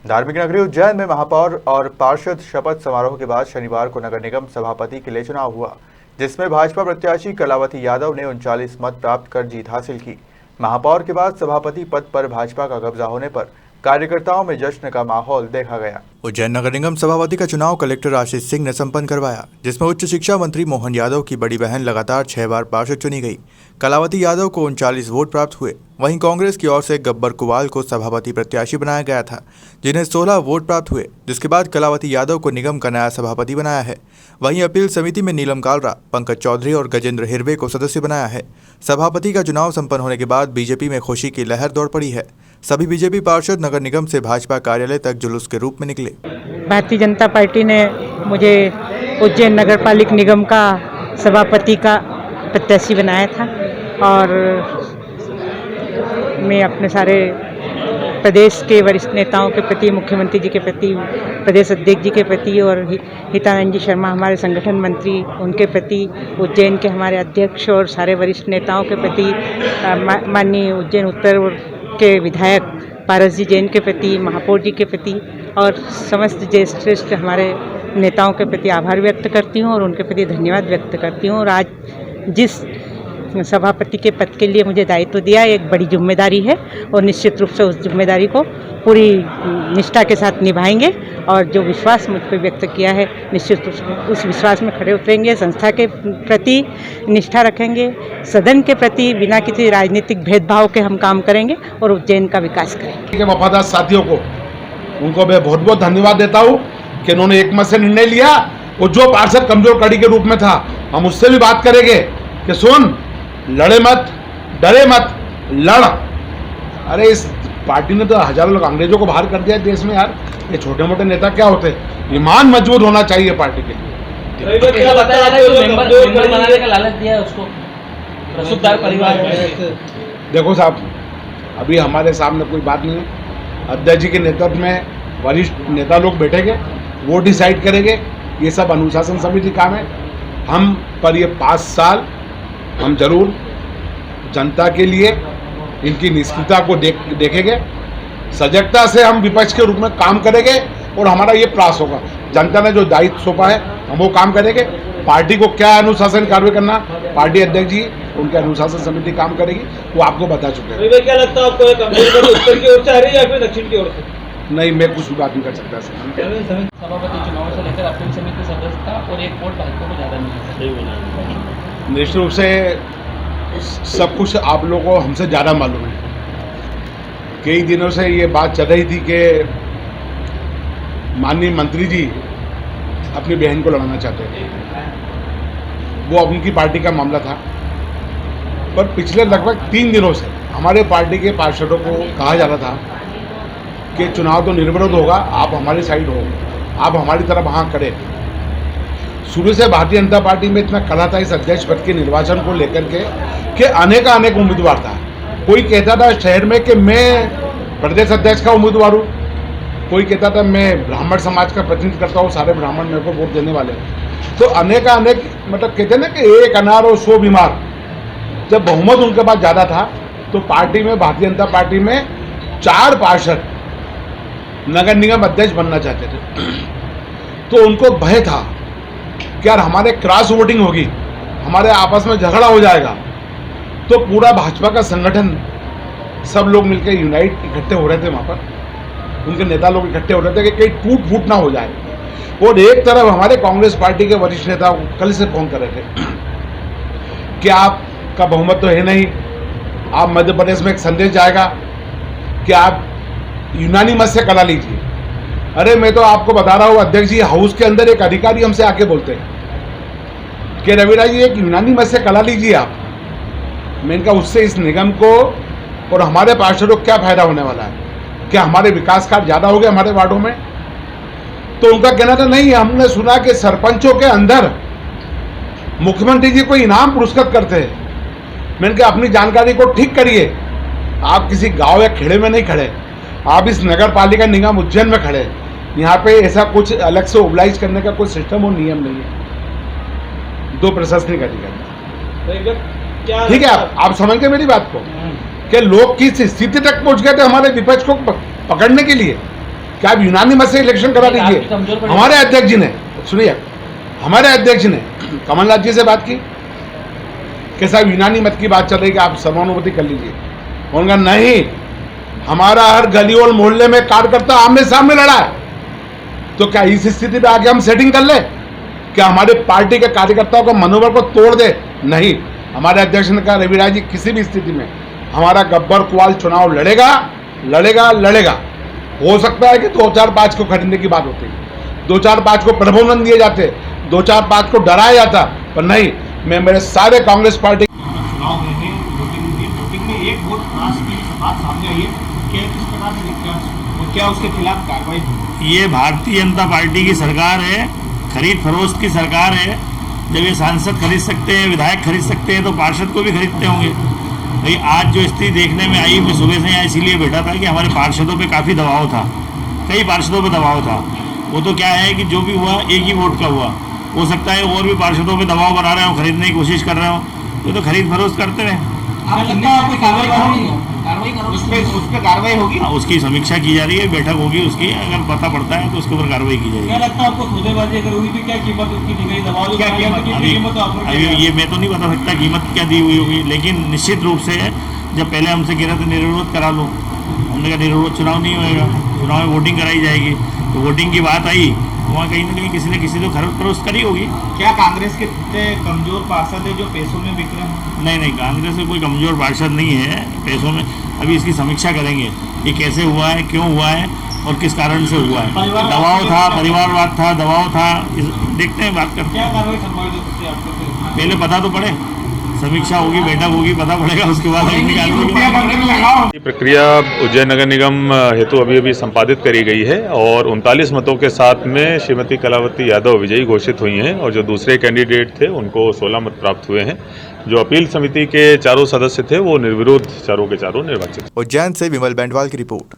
धार्मिक नगरी उज्जैन में महापौर और पार्षद शपथ समारोह के बाद शनिवार को नगर निगम सभापति के लिए चुनाव हुआ, जिसमें भाजपा प्रत्याशी कलावती यादव ने 39 मत प्राप्त कर जीत हासिल की। महापौर के बाद सभापति पद पर भाजपा का कब्जा होने पर कार्यकर्ताओं में जश्न का माहौल देखा गया। उज्जैन नगर निगम सभापति का चुनाव कलेक्टर आशीष सिंह ने संपन्न करवाया, जिसमें उच्च शिक्षा मंत्री मोहन यादव की बड़ी बहन लगातार 6 बार पार्षद चुनी गई। कलावती यादव को 39 वोट प्राप्त हुए। वहीं कांग्रेस की ओर से गब्बर कुवाल को सभापति प्रत्याशी बनाया गया था, जिन्हें 16 वोट प्राप्त हुए, जिसके बाद कलावती यादव को निगम का नया सभापति बनाया है। वहीं अपील समिति में नीलम कालरा, पंकज चौधरी और गजेंद्र हिरवे को सदस्य बनाया है। सभापति का चुनाव संपन्न होने के बाद बीजेपी में खुशी की लहर दौड़ पड़ी है। सभी बीजेपी पार्षद नगर निगम से भाजपा कार्यालय तक जुलूस के रूप में निकले। भारतीय जनता पार्टी ने मुझे उज्जैन नगर पालिक निगम का सभापति का प्रत्याशी बनाया था और मैं अपने सारे प्रदेश के वरिष्ठ नेताओं के प्रति, मुख्यमंत्री जी के प्रति, प्रदेश अध्यक्ष जी के प्रति और हितानंद जी शर्मा हमारे संगठन मंत्री, उनके प्रति, उज्जैन के हमारे अध्यक्ष और सारे वरिष्ठ नेताओं के प्रति, माननीय उज्जैन उत्तर के विधायक पारस जी जैन के प्रति, महापौर जी के प्रति और समस्त ज्येष्ठ हमारे नेताओं के प्रति आभार व्यक्त करती हूं और उनके प्रति धन्यवाद व्यक्त करती हूं। और आज जिस सभापति के पद के लिए मुझे दायित्व दिया, एक बड़ी जिम्मेदारी है और निश्चित रूप से उस जिम्मेदारी को पूरी निष्ठा के साथ निभाएंगे और जो विश्वास मुझ पर व्यक्त किया है, निश्चित रूप से उस विश्वास में खड़े उतरेंगे। संस्था के प्रति निष्ठा रखेंगे, सदन के प्रति बिना किसी राजनीतिक भेदभाव के हम काम करेंगे और उज्जैन का विकास करेंगे। वफादार साथियों को, उनको मैं बहुत बहुत धन्यवाद देता हूँ कि उन्होंने एक मत से निर्णय लिया और जो पार्षद कमजोर कड़ी के रूप में था, हम उससे भी बात करेंगे कि सुन, लड़े मत, डरे मत, लड़। अरे इस पार्टी ने तो हजारों लोग अंग्रेजों को बाहर कर दिया देश में यार। ये छोटे मोटे नेता क्या होते हैं? ईमान मजबूत होना चाहिए पार्टी के लिए। देखो साहब, अभी हमारे सामने कोई बात नहीं है। अध्यक्ष जी के नेतृत्व में वरिष्ठ नेता लोग बैठेंगे, वो डिसाइड करेंगे। ये सब अनुशासन समिति काम है। हम पर ये 5 साल हम जरूर जनता के लिए इनकी निष्क्रियता को देखेंगे। सजगता से हम विपक्ष के रूप में काम करेंगे और हमारा ये प्रयास होगा। जनता ने जो दायित्व सौंपा है, हम वो काम करेंगे। पार्टी को क्या अनुशासन कार्य करना, पार्टी अध्यक्ष जी, उनके अनुशासन समिति काम करेगी, वो आपको बता चुके हैं। क्या लगता है आपको, उत्तर की ओर से आ रही है या फिर दक्षिण की ओर से? नहीं, मैं कुछ भी बात नहीं कर सकता। सभापति चुनाव से लेकर अपील समिति सदस्यता और एक वोट भाजपा को ज़्यादा मिला। निश्चित रूप से सब कुछ आप लोगों को हमसे ज़्यादा मालूम है। कई दिनों से ये बात चल रही थी कि माननीय मंत्री जी अपनी बहन को लड़ाना चाहते थे। वो उनकी पार्टी का मामला था, पर पिछले लगभग 3 दिनों से हमारे पार्टी के पार्षदों को कहा जा रहा था कि चुनाव तो निर्विरोध होगा, आप हमारी साइड हो, आप हमारी तरफ हाँ करें। शुरू से भारतीय जनता पार्टी में इतना कला था इस अध्यक्ष पद के निर्वाचन को लेकर के कि अनेक उम्मीदवार था। कोई कहता था शहर में कि मैं प्रदेश अध्यक्ष का उम्मीदवार हूँ, कोई कहता था मैं ब्राह्मण समाज का प्रतिनिधित्व करता हूँ, सारे ब्राह्मण मेरे को वोट देने वाले हैं। तो अनेक मतलब कहते हैं ना कि एक अनार और 100 बीमार। जब बहुमत उनके पास ज़्यादा था तो पार्टी में, भारतीय जनता पार्टी में 4 पार्षद नगर निगम अध्यक्ष बनना चाहते थे। तो उनको भय था कि यार हमारे क्रॉस वोटिंग होगी, हमारे आपस में झगड़ा हो जाएगा। तो पूरा भाजपा का संगठन, सब लोग मिलकर यूनाइट इकट्ठे हो रहे थे वहाँ पर, उनके नेता लोग इकट्ठे हो रहे थे कि कहीं टूट फूट ना हो जाए। और एक तरफ हमारे कांग्रेस पार्टी के वरिष्ठ नेता कल से फोन कर रहे थे कि आपका बहुमत तो है नहीं, आप मध्य प्रदेश में एक संदेश जाएगा कि आप यूनानी मत से कला लीजिए। अरे मैं तो आपको बता रहा हूँ अध्यक्ष जी, हाउस के अंदर एक अधिकारी हमसे आके बोलते हैं कि रविराज जी एक यूनानी मत से कला लीजिए आप। मैंने कहा उससे इस निगम को और हमारे पार्षदों को क्या फायदा होने वाला है? क्या हमारे विकास कार्य ज़्यादा हो गए हमारे वार्डों में? तो उनका कहना था नहीं, हमने सुना कि सरपंचों के अंदर मुख्यमंत्री जी को इनाम पुरस्कृत करते हैं। मैंने कहा अपनी जानकारी को ठीक करिए, आप किसी गाँव या खेड़े में नहीं खड़े, आप इस नगर पालिका निगम उज्जैन में खड़े। यहाँ पे ऐसा कुछ अलग से ओबलाइज करने का कोई सिस्टम और नियम नहीं है। 2 प्रशासनिक अधिकारी, ठीक है, आप समझ गए मेरी बात को कि लोग किस स्थिति तक पहुंच गए थे हमारे विपक्ष को पकड़ने के लिए। क्या आप यूनानी मत से इलेक्शन करा नहीं, दीजिए। आपकी कमजोर पड़ी। हमारे अध्यक्ष जी ने, सुनिए, हमारे अध्यक्ष ने कमलनाथ जी से बात की कि साहब यूनानी मत की बात चल रही कि आप समानुपाती कर लीजिए। उन्होंने कहा नहीं, हमारा हर गली और मोहल्ले में कार्यकर्ता आमने सामने लड़ा है, तो क्या इस स्थिति में आके हम सेटिंग कर ले? क्या हमारे पार्टी के कार्यकर्ताओं का मनोबल को तोड़ दे? नहीं। हमारे अध्यक्ष ने कहा रविराज जी किसी भी स्थिति में हमारा गब्बर कुआल चुनाव लड़ेगा लड़ेगा लड़ेगा। हो सकता है कि 2-4-5 को खरीदने की बात होती, 2-4-5 को प्रलोभन दिए जाते, 2-4-5 को डराया जाता, पर नहीं, मैं मेरे सारे कांग्रेस पार्टी चुनाव में है, वोटिंग में एक वोट त्रास की बात सामने आई है। क्या किस प्रकार से देखते हैं और क्या उसके खिलाफ कार्रवाई होगी? ये भारतीय जनता पार्टी की सरकार है, खरीद फरोख्त की सरकार है। जब ये सांसद खरीद सकते हैं, विधायक खरीद सकते हैं, तो पार्षद को भी खरीदते होंगे। भाई आज जो स्थिति देखने में आई, मैं सुबह से यहाँ इसीलिए बैठा था कि हमारे पार्षदों पे काफ़ी दबाव था, कई पार्षदों पे दबाव था। वो तो क्या है कि जो भी हुआ एक ही वोट का हुआ, हो सकता है और भी पार्षदों पे दबाव बना रहे हो, खरीदने की कोशिश कर रहे हो, ये तो खरीद फरोख्त करते रहे। उस पर कार्रवाई होगी। हाँ, उसकी समीक्षा की जा रही है, बैठक होगी उसकी, अगर पता पड़ता है तो उसके ऊपर कार्रवाई की जाएगी। क्या लगता है आपको सौदेबाजी अगर हुई तो क्या कीमत उसकी दी गई? दबाव क्या अभी ये मैं तो नहीं बता सकता कीमत क्या दी हुई होगी, लेकिन निश्चित रूप से जब पहले हमसे कह रहे थे निर्विरोध करा लो, हमने कहा निर्विरोध चुनाव नहीं होएगा, चुनाव में वोटिंग कराई जाएगी। तो वोटिंग की बात आई, वहाँ कहीं ना कहीं किसी ने किसी को खरीद फरोख्त करी होगी। क्या कांग्रेस के कमजोर पार्षद है जो पैसों में बिक रहे हैं? नहीं, कांग्रेस में कोई कमजोर पार्षद नहीं है पैसों में। अभी इसकी समीक्षा करेंगे कि कैसे हुआ है, क्यों हुआ है और किस कारण से हुआ है। दबाव था, परिवारवाद था, दबाव था, देखते हैं, बात करते हैं। क्या कार्रवाई संभावित हो सकती है आपको? पहले पता तो पड़े, समीक्षा होगी, बैठक होगी, पता पड़ेगा, उसके बाद हम निकालेंगे। ये प्रक्रिया उज्जैन नगर निगम हेतु अभी संपादित करी गई है और 39 मतों के साथ में श्रीमती कलावती यादव विजयी घोषित हुई हैं और जो दूसरे कैंडिडेट थे उनको 16 मत प्राप्त हुए हैं। जो अपील समिति के चारों सदस्य थे वो निर्विरोध चारों के चारों निर्वाचित। उज्जैन से विमल बैंडवाल की रिपोर्ट।